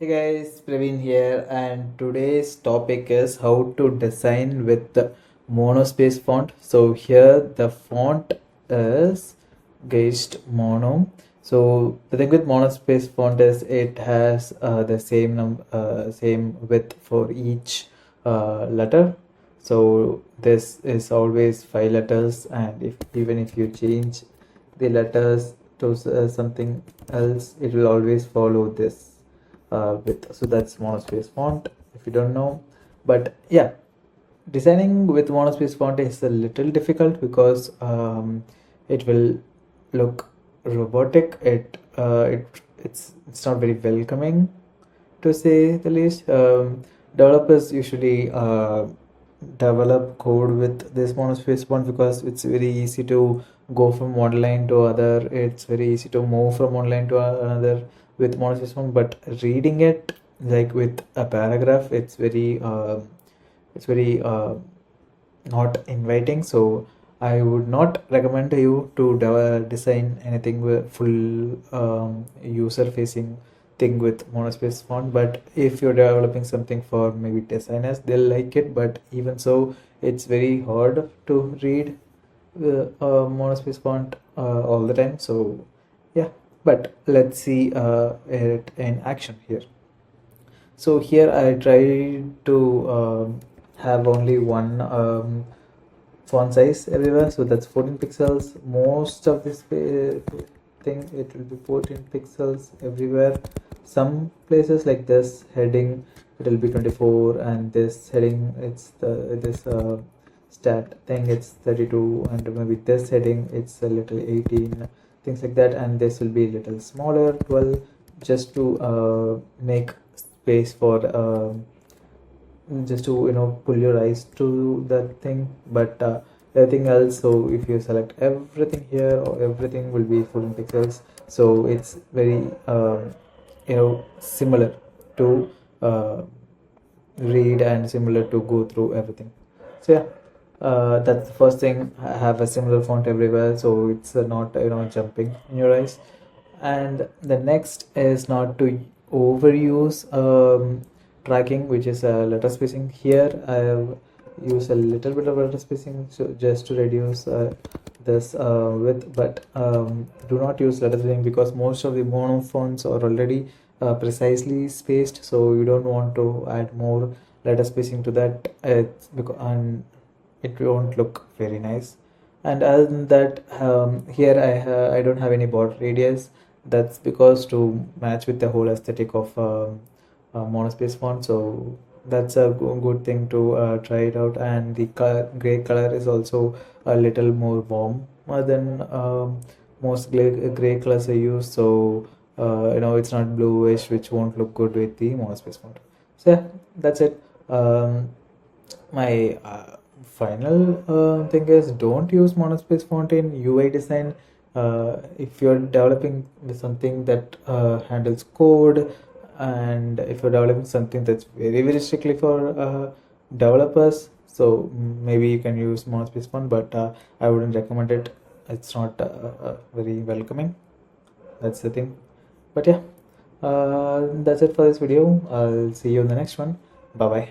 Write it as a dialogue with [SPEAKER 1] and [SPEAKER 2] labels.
[SPEAKER 1] Hey guys, Praveen here, and today's topic is how to design with the monospace font. So here the font is Geist Mono. So the thing with monospace font is it has the same width for each letter. So this is always 5 letters, and if even if you change the letters to something else, it will always follow this with. So that's monospace font if you don't know. But yeah, designing with monospace font is a little difficult because it will look robotic. It's not very welcoming, to say the least. Developers usually develop code with this monospace font because it's very easy to go from one line to other. It's very easy to move from one line to another with monospace font. But reading it like with a paragraph, it's very not inviting. So I would not recommend you to design anything with full user facing thing with monospace font. But if you're developing something for maybe designers, they'll like it. But even so, it's very hard to read the monospace font all the time. So yeah, but let's see it in action here. So here I try to have only one font size everywhere, so that's 14 pixels. Most of this thing, it will be 14 pixels everywhere. Some places like this heading, it will be 24, and this heading, it's this stat thing, it's 32, and maybe this heading, it's a little 18, things like that. And this will be a little smaller, 12, just to make space for just to pull your eyes to that thing. But everything else, so if you select everything here, or everything will be 14 pixels. So it's very similar to read and similar to go through everything. So yeah, that's the first thing. Have a similar font everywhere, so it's not jumping in your eyes. And the next is not to overuse tracking, which is letter spacing. Here I have used a little bit of letter spacing, so just to reduce this width. But do not use letter spacing because most of the mono fonts are already precisely spaced, so you don't want to add more letter spacing to that. And it won't look very nice. And other than that, here I don't have any border radius. That's because to match with the whole aesthetic of monospace font. So that's a good thing to try it out. And the gray color is also a little more warm than most gray colors I use. So it's not bluish, which won't look good with the monospace font. So yeah, that's it. My final thing is, don't use monospace font in UI design. If you're developing with something that handles code, and if you're developing something that's very very strictly for developers, so maybe you can use monospace font. But I wouldn't recommend it. It's not very welcoming. That's the thing. But yeah, that's it for this video. I'll see you in the next one. Bye bye.